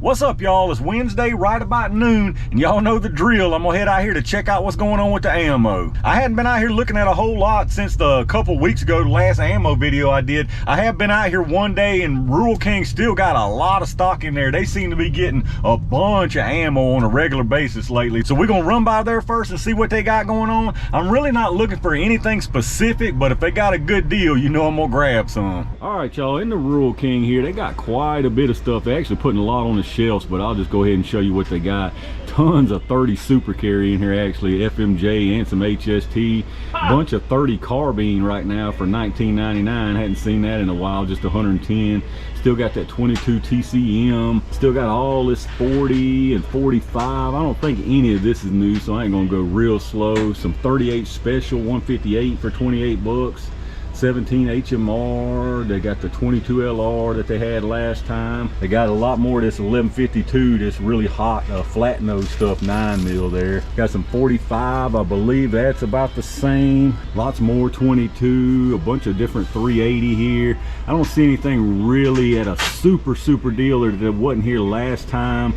What's up, y'all? It's Wednesday right about noon, and y'all know the drill. I'm gonna head out here to check out what's going on with the ammo. I hadn't been out here looking at a whole lot since the couple weeks ago, the last ammo video I did. I have been out here one day, and Rural King still got a lot of stock in there. They seem to be getting a bunch of ammo on a regular basis lately. So we're gonna run by there first and see what they got going on. I'm really not looking for anything specific, but if they got a good deal, you know I'm gonna grab some. All right, y'all, in the Rural King here, they got quite a bit of stuff. They're actually putting a lot on the shelves, but I'll just go ahead and show you what they got. Tons of 30 super carry in here, actually, FMJ and some HST. Bunch of 30 carbine right now for $19.99. Hadn't seen that in a while, just 110. Still got that 22 TCM. Still got all this 40 and 45. I don't think any of this is new, so I ain't gonna go real slow. Some 38 special 158 for 28 bucks. 17 HMR, they got the 22 LR that they had last time. They got a lot more of this 1152, this really hot flat nose stuff, 9mm there. Got some 45, I believe that's about the same. Lots more 22, a bunch of different 380 here. I don't see anything really at a super dealer that wasn't here last time.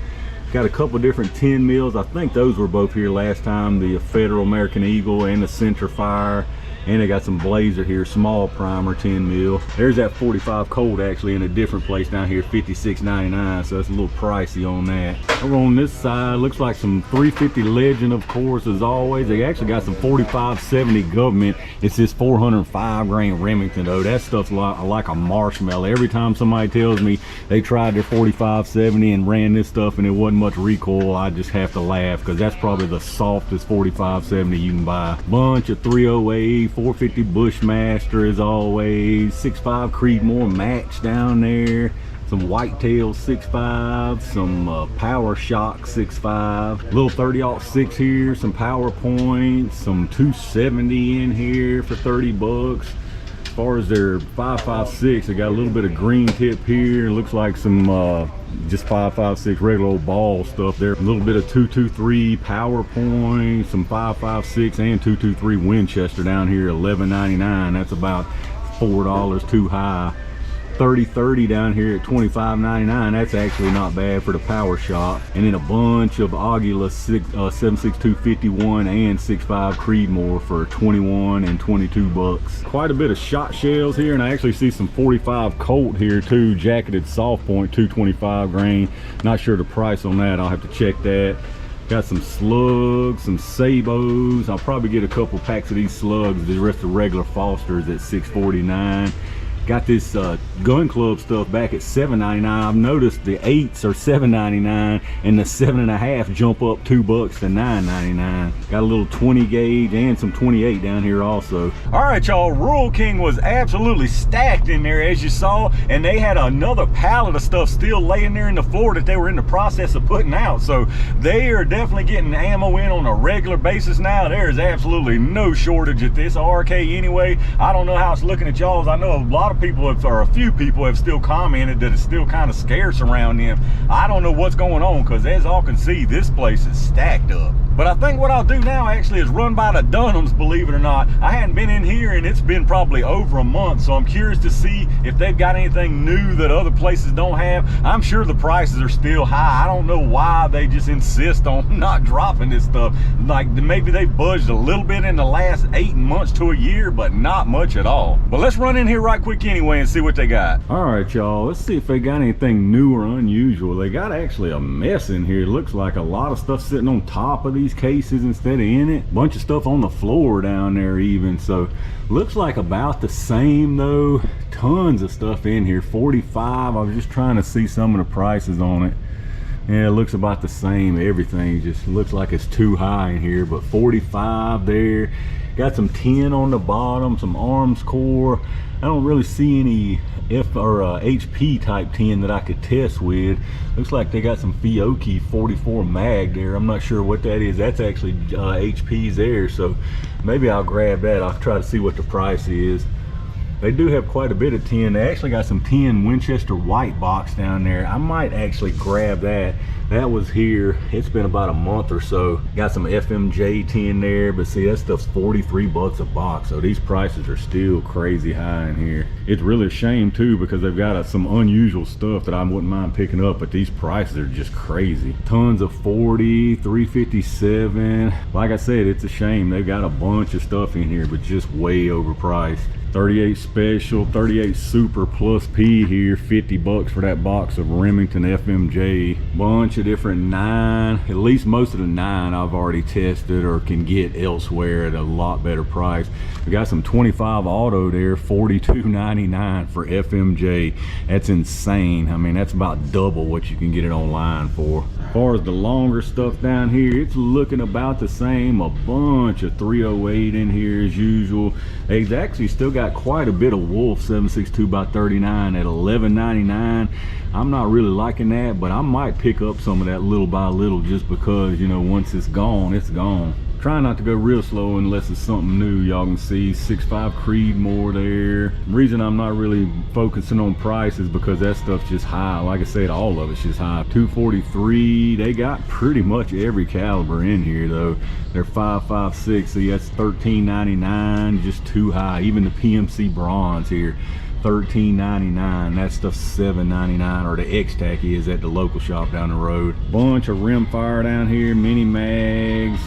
Got a couple different 10mm. I think those were both here last time, the Federal American Eagle and the Centerfire. And they got some Blazer here, small primer, 10mm. There's that 45 Colt actually in a different place down here, $56.99, so that's a little pricey on that. Over on this side, looks like some 350 Legend, of course, as always. They actually got some 4570 Government. It's this 405 grain Remington, though. That stuff's like a marshmallow. Every time somebody tells me they tried their 4570 and ran this stuff and it wasn't much recoil, I just have to laugh, because that's probably the softest 4570 you can buy. Bunch of 308, 450 Bushmaster as always, 6.5 Creedmoor Match down there, some Whitetail 6.5, some Power Shock 6.5, little 30-06 here, some PowerPoint, some 270 in here for 30 bucks. As far as their 5.56, they got a little bit of green tip here. It looks like some just 5.56 regular old ball stuff there. A little bit of 223 PowerPoint, some 5.56 and 223 Winchester down here, $11.99. That's about $4 too high. 30-30 down here at $25.99. That's actually not bad for the Power Shop. And then a bunch of Aguila 7.6251 and 6.5 Creedmoor for 21 and 22 bucks. Quite a bit of shot shells here, and I actually see some 45 Colt here too, jacketed soft point, 225 grain. Not sure the price on that, I'll have to check that. Got some slugs, some Sabos. I'll probably get a couple packs of these slugs. The rest of regular Fosters at $6.49. Got this gun club stuff back at $7.99. I've noticed the 8s are $7.99 and the 7.5 jump up $2 to $9.99. Got a little 20 gauge and some 28 down here also. All right, y'all, Rural King was absolutely stacked in there, as you saw, and they had another pallet of stuff still laying there in the floor that they were in the process of putting out. So they are definitely getting ammo in on a regular basis now. There is absolutely no shortage at this RK anyway. I don't know how it's looking at y'all's. I know a lot of people have, or a few people have still commented that it's still kind of scarce around them. I don't know what's going on, because as y'all can see, this place is stacked up. But I think what I'll do now actually is run by the Dunhams, believe it or not. I hadn't been in here and it's been probably over a month, so I'm curious to see if they've got anything new that other places don't have. I'm sure the prices are still high. I don't know why they just insist on not dropping this stuff. Like, maybe they budged a little bit in the last 8 months to a year, but not much at all. But let's run in here right quick anyway and see what they got. All right, y'all, let's see if they got anything new or unusual. They got actually a mess in here. It looks like a lot of stuff sitting on top of these cases instead of in it. Bunch of stuff on the floor down there even. So looks like about the same though. Tons of stuff in here. 45. I was just trying to see some of the prices on it. Yeah, it looks about the same. Everything just looks like it's too high in here, but 45 there. Got some 10 on the bottom, some arms core. I don't really see any HP type 10 that I could test with. Looks like they got some Fiocchi 44 mag there. I'm not sure what that is. That's actually HP's there, so maybe I'll grab that. I'll try to see what the price is. They do have quite a bit of 10. They actually got some 10 Winchester white box down there. I might actually grab that. That was here. It's been about a month or so. Got some FMJ tin there, but see, that stuff's 43 bucks a box. So these prices are still crazy high in here. It's really a shame too, because they've got some unusual stuff that I wouldn't mind picking up, but these prices are just crazy. Tons of 40, 357. Like I said, it's a shame. They've got a bunch of stuff in here, but just way overpriced. 38 special, 38 super plus P here, 50 bucks for that box of Remington FMJ. Bunch of different 9, at least most of the 9 I've already tested or can get elsewhere at a lot better price. We got some 25 auto there, $42.99 for FMJ. That's insane. I mean, that's about double what you can get it online for. As far as the longer stuff down here, it's looking about the same. A bunch of 308 in here as usual. They've actually still got quite a bit of Wolf 7.62x39 at $11.99. I'm not really liking that, but I might pick up some of that little by little, just because, you know, once it's gone, it's gone. Try not to go real slow unless it's something new. Y'all can see 6.5 Creedmoor there. The reason I'm not really focusing on price is because that stuff's just high. Like I said, all of it's just high. 243, they got pretty much every caliber in here though. They're 5.56, see, that's $13.99, just too high. Even the PMC bronze here, $13.99. That stuff's $7.99, or the X-Tac is at the local shop down the road. Bunch of rimfire down here, mini mags.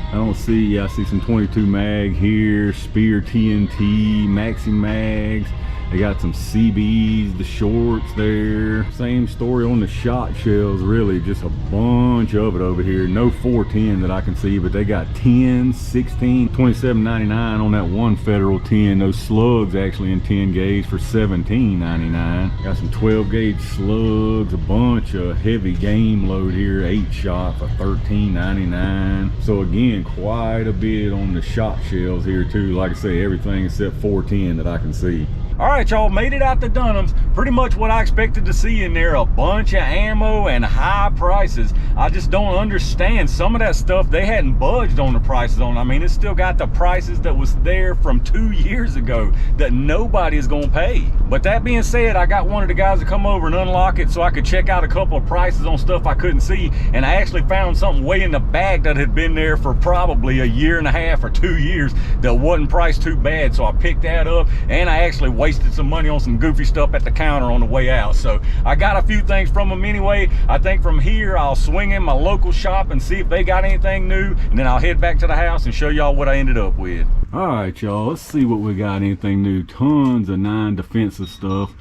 I don't see, yeah, I see some 22 mag here, Spear TNT, Maxi mags. They got some CBs, the shorts there. Same story on the shot shells, really, just a bunch of it over here. No 410 that I can see, but they got 10, 16, $27.99 on that one Federal 10. Those slugs actually in 10 gauge for $17.99. Got some 12 gauge slugs, a bunch of heavy game load here, 8 shot for $13.99. So again, quite a bit on the shot shells here too. Like I say, everything except 410 that I can see. All right, y'all, made it out to Dunham's. Pretty much what I expected to see in there, a bunch of ammo and high prices. I just don't understand some of that stuff. They hadn't budged on the prices on. I mean, it's still got the prices that was there from 2 years ago that nobody is gonna pay. But that being said, I got one of the guys to come over and unlock it so I could check out a couple of prices on stuff I couldn't see. And I actually found something way in the back that had been there for probably a year and a half or 2 years that wasn't priced too bad. So I picked that up, and I actually wasted some money on some goofy stuff at the counter on the way out. So I got a few things from them anyway. I think from here I'll swing in my local shop and see if they got anything new, and then I'll head back to the house and show y'all what I ended up with. All right, y'all, let's see what we got. Anything new? Tons of 9 defensive stuff.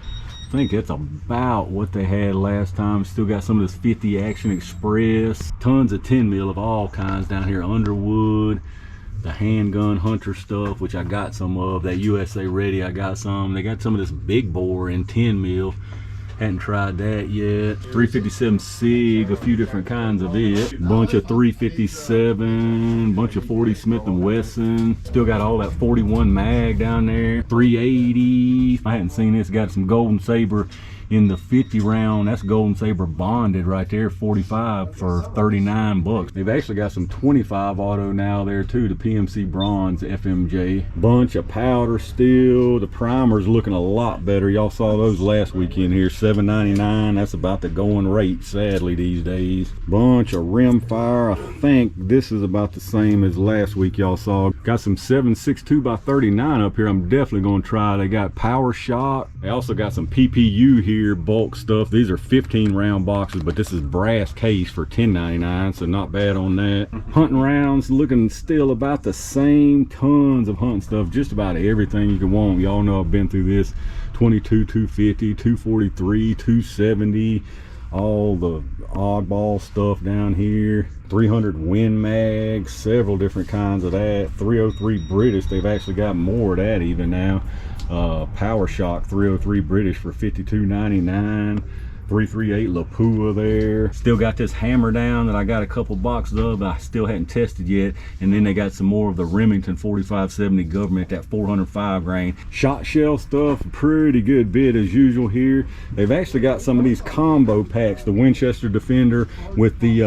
I think that's about what they had last time. Still got some of this 50 Action Express. Tons of 10 mil of all kinds down here. Underwood, the handgun hunter stuff, which I got some of. That USA Ready, I got some. They got some of this big bore in 10 mil. Hadn't tried that yet. 357 SIG, a few different kinds of it. Bunch of 357, bunch of 40 Smith & Wesson. Still got all that 41 mag down there. 380. I hadn't seen this. Got some Golden Saber in the 50 round. That's Golden Saber bonded right there, 45 for 39 bucks. They've actually got some 25 auto now there too, the PMC bronze FMJ. Bunch of powder still. The primer's looking a lot better. Y'all saw those last weekend here, $7.99. That's about the going rate sadly these days. Bunch of rimfire. I think this is about the same as last week y'all saw. Got some 7.62x39 up here. I'm definitely gonna try. They got power shot. They also got some PPU here, bulk stuff. These are 15 round boxes, but this is brass case for $10.99, so not bad on that. Hunting rounds looking still about the same. Tons of hunting stuff, just about everything you can want. Y'all know I've been through this. 22, 250, 243, 270, all the oddball stuff down here. 300 Win Mag, several different kinds of that. 303 British, they've actually got more of that even now. Power Shock 303 British for $52.99. 338 Lapua there. Still got this hammer down that I got a couple boxes of, but I still hadn't tested yet. And then they got some more of the Remington 4570 Government, that 405 grain. Shot shell stuff, pretty good bit as usual here. They've actually got some of these combo packs, the Winchester Defender with the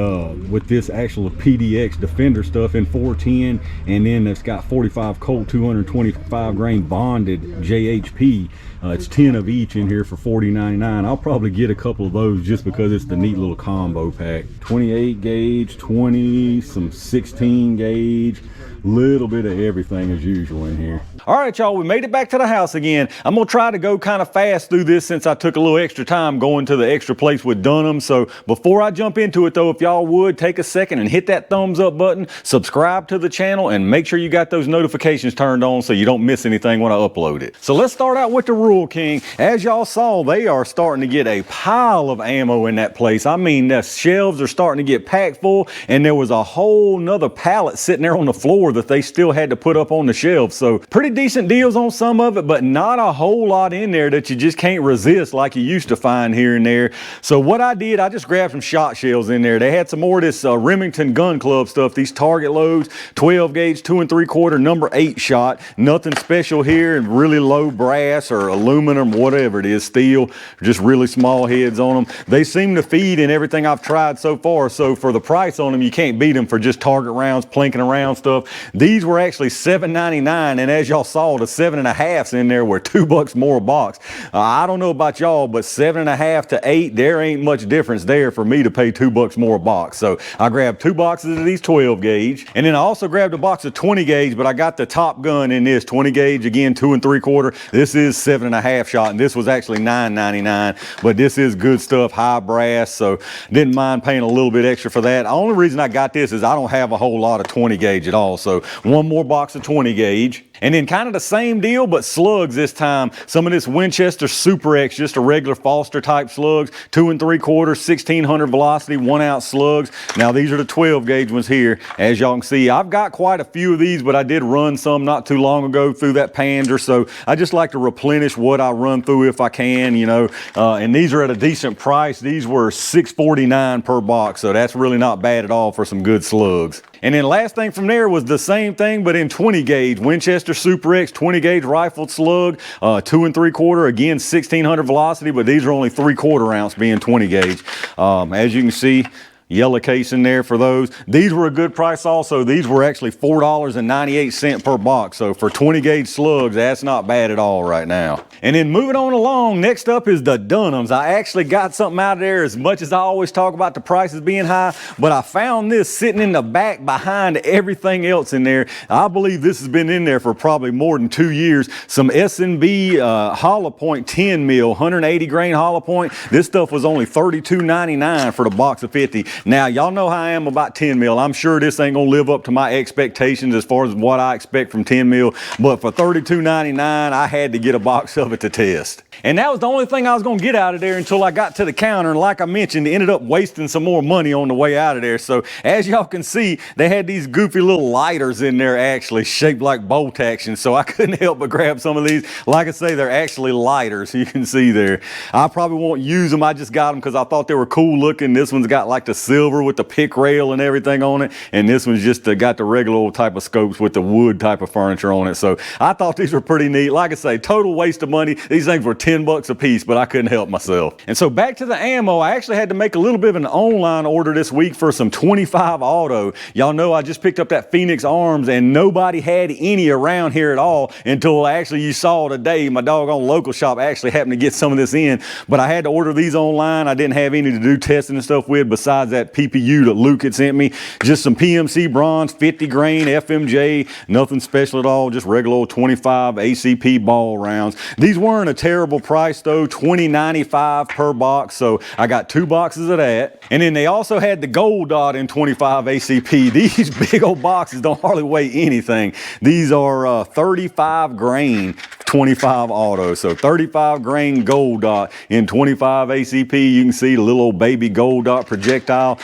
with this actual PDX Defender stuff in 410, and then it's got 45 Colt 225 grain bonded JHP It's 10 of each in here for $40.99. I'll probably get a couple of those just because it's the neat little combo pack. 28 gauge, 20, some 16 gauge, little bit of everything as usual in here. All right, y'all, we made it back to the house again. I'm gonna try to go kind of fast through this since I took a little extra time going to the extra place with Dunham. So before I jump into it though, if y'all would take a second and hit that thumbs up button, subscribe to the channel, and make sure you got those notifications turned on so you don't miss anything when I upload it. So let's start out with the Rural King. As y'all saw, they are starting to get a pile of ammo in that place. I mean, the shelves are starting to get packed full, and there was a whole nother pallet sitting there on the floor that they still had to put up on the shelves. So pretty decent deals on some of it, but not a whole lot in there that you just can't resist like you used to find here and there. So what I did, I just grabbed some shot shells in there. They had some more of this Remington Gun Club stuff, these target loads, 12 gauge, 2 3/4, number 8 shot. Nothing special here, and really low brass or aluminum, whatever it is, steel, just really small heads on them. They seem to feed in everything I've tried so far. So for the price on them, you can't beat them for just target rounds, plinking around stuff. These were actually $7.99, and as y'all saw, the 7.5s in there were $2 more a box. I don't know about y'all, but 7.5 to 8, there ain't much difference there for me to pay $2 more a box. So I grabbed 2 boxes of these 12 gauge, and then I also grabbed a box of 20 gauge, but I got the top gun in this 20 gauge, again 2 3/4. This is 7.5 shot, and this was actually $9.99, but this is good stuff, high brass, so didn't mind paying a little bit extra for that. The only reason I got this is I don't have a whole lot of 20 gauge at all, so one more box of 20 gauge. And then kind of the same deal, but slugs this time. Some of this Winchester Super X, just a regular Foster type slugs, 2 3/4, 1600 velocity, 1 ounce slugs. Now these are the 12 gauge ones here. As y'all can see, I've got quite a few of these, but I did run some not too long ago through that Panzer. So I just like to replenish what I run through if I can, you know. And these are at a decent price. These were $6.49 per box. So that's really not bad at all for some good slugs. And then last thing from there was the same thing, but in 20 gauge, Winchester Super X 20 gauge rifled slug, 2 3/4, again 1600 velocity, but these are only 3/4 ounce being 20 gauge. As you can see, yellow case in there for those. These were a good price also. These were actually $4.98 per box. So for 20 gauge slugs, that's not bad at all right now. And then moving on along, next up is the Dunhams. I actually got something out of there, as much as I always talk about the prices being high, but I found this sitting in the back behind everything else in there. I believe this has been in there for probably more than 2 years. Some S&B hollow point 10 mil, 180 grain hollow point. This stuff was only $32.99 for the box of 50. Now, y'all know how I am about 10 mil. I'm sure this ain't gonna live up to my expectations as far as what I expect from 10 mil, but for $32.99, I had to get a box of it to test. And that was the only thing I was gonna get out of there until I got to the counter, and like I mentioned, ended up wasting some more money on the way out of there. So as y'all can see, they had these goofy little lighters in there actually shaped like bolt action, so I couldn't help but grab some of these. Like I say, they're actually lighters, you can see there. I probably won't use them, I just got them because I thought they were cool looking. This one's got like the silver with the pick rail and everything on it, and this one's just got the regular old type of scopes with the wood type of furniture on it. So I thought these were pretty neat. Like I say, total waste of money. These things were $10 a piece, but I couldn't help myself. And so back to the ammo, I actually had to make a little bit of an online order this week for some 25 auto. Y'all know I just picked up that Phoenix Arms, and nobody had any around here at all until actually you saw today. My doggone local shop actually happened to get some of this in, but I had to order these online. I didn't have any to do testing and stuff with besides that PPU that Luke had sent me. Just some PMC bronze, 50 grain FMJ, nothing special at all, just regular old 25 ACP ball rounds. These weren't a terrible price though, $20.95 per box, so I got 2 boxes of that. And then they also had the gold dot in 25 ACP. These big old boxes don't hardly weigh anything. These are 35 grain 25 auto, so 35 grain gold dot in 25 ACP. You can see the little old baby gold dot projectile.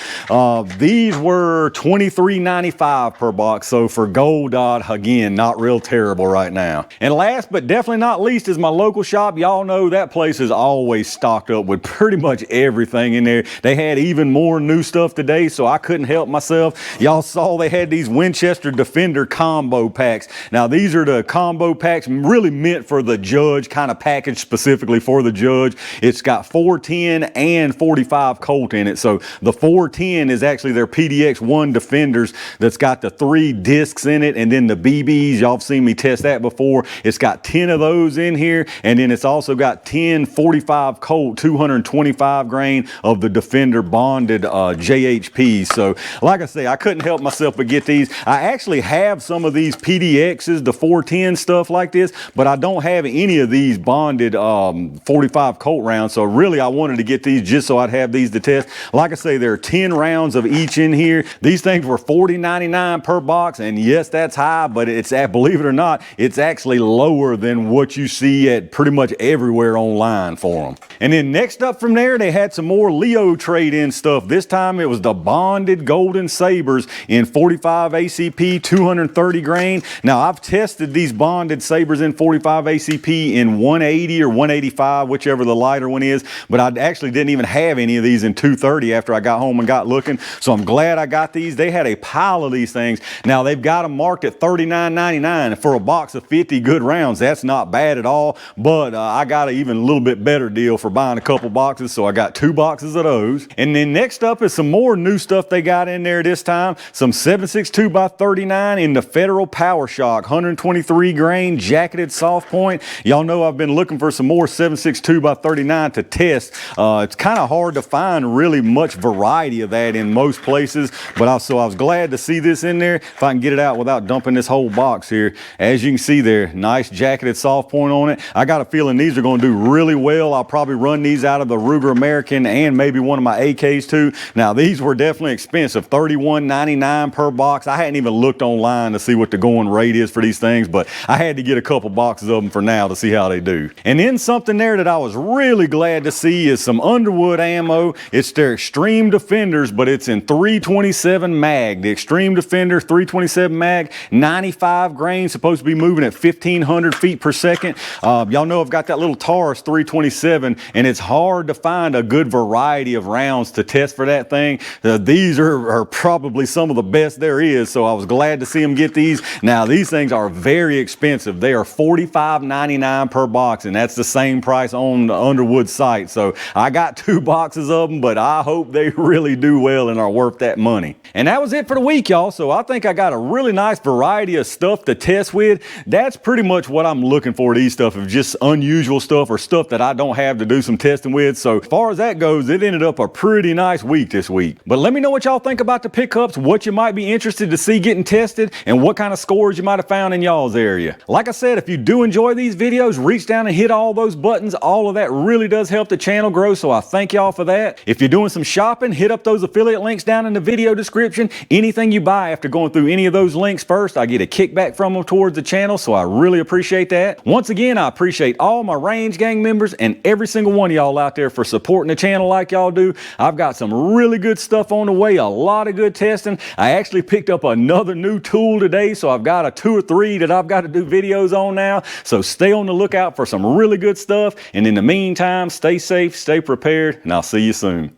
These were $23.95 per box, so for gold dot, again, not real terrible right now. And last but definitely not least is my local shop. Y'all know that place is always stocked up with pretty much everything in there. They had even more new stuff today, so I couldn't help myself. Y'all saw they had these Winchester Defender combo packs. Now these are the combo packs really meant for the Judge, kind of packaged specifically for the Judge. It's got 410 and 45 Colt in it, so the 410 is actually their PDX-1 Defenders that's got the 3 discs in it, and then the BBs, y'all have seen me test that before. It's got 10 of those in here, and then it's also also got 10 45 Colt 225 grain of the Defender bonded JHP. So like I say, I couldn't help myself but get these. I actually have some of these PDXs, the 410 stuff like this, but I don't have any of these bonded 45 Colt rounds. So really I wanted to get these just so I'd have these to test. Like I say, there are 10 rounds of each in here. These things were $40.99 per box, and yes, that's high, but it's, believe it or not, it's actually lower than what you see at pretty much everywhere online for them. And then next up from there, they had some more Leo trade-in stuff. This time it was the bonded Golden Sabers in 45 ACP 230 grain. Now I've tested these bonded Sabers in 45 ACP in 180 or 185, whichever the lighter one is, but I actually didn't even have any of these in 230 after I got home and got looking. So I'm glad I got these. They had a pile of these things. Now they've got them marked at $39.99 for a box of 50 good rounds. That's not bad at all, but I got an even a little bit better deal for buying a couple boxes, so I got 2 boxes of those. And then next up is some more new stuff they got in there this time. Some 7.62 by 39 in the Federal Power Shock 123 grain jacketed soft point. Y'all know I've been looking for some more 7.62 by 39 to test. It's kind of hard to find really much variety of that in most places, but I was glad to see this in there. If I can get it out without dumping this whole box here. As you can see there, nice jacketed soft point on it. I got a feeling these are going to do really well. I'll probably run these out of the Ruger American and maybe one of my AKs too. Now these were definitely expensive, $31.99 per box. I hadn't even looked online to see what the going rate is for these things, but I had to get a couple boxes of them for now to see how they do. And then something there that I was really glad to see is some Underwood ammo. It's their Extreme Defenders, but it's in 327 mag. The Extreme Defender 327 mag, 95 grain, supposed to be moving at 1,500 feet per second. Y'all know I've got that little Taurus 327, and it's hard to find a good variety of rounds to test for that thing. These are probably some of the best there is, so I was glad to see them get these. Now these things are very expensive. They are $45.99 per box, and that's the same price on the Underwood site. So I got 2 boxes of them, but I hope they really do well and are worth that money. And that was it for the week, y'all. So I think I got a really nice variety of stuff to test with. That's pretty much what I'm looking for, these stuff, of just unusual stuff or stuff that I don't have to do some testing with. So as far as that goes, it ended up a pretty nice week this week. But let me know what y'all think about the pickups, what you might be interested to see getting tested, and what kind of scores you might have found in y'all's area. Like I said, if you do enjoy these videos, reach down and hit all those buttons. All of that really does help the channel grow, so I thank y'all for that. If you're doing some shopping, hit up those affiliate links down in the video description. Anything you buy after going through any of those links first, I get a kickback from them towards the channel, so I really appreciate that. Once again, I appreciate all my Range Gang members and every single one of y'all out there for supporting the channel like y'all do. I've got some really good stuff on the way, a lot of good testing. I actually picked up another new tool today, so I've got 2 or 3 that I've got to do videos on now. So stay on the lookout for some really good stuff. And in the meantime, stay safe, stay prepared, and I'll see you soon.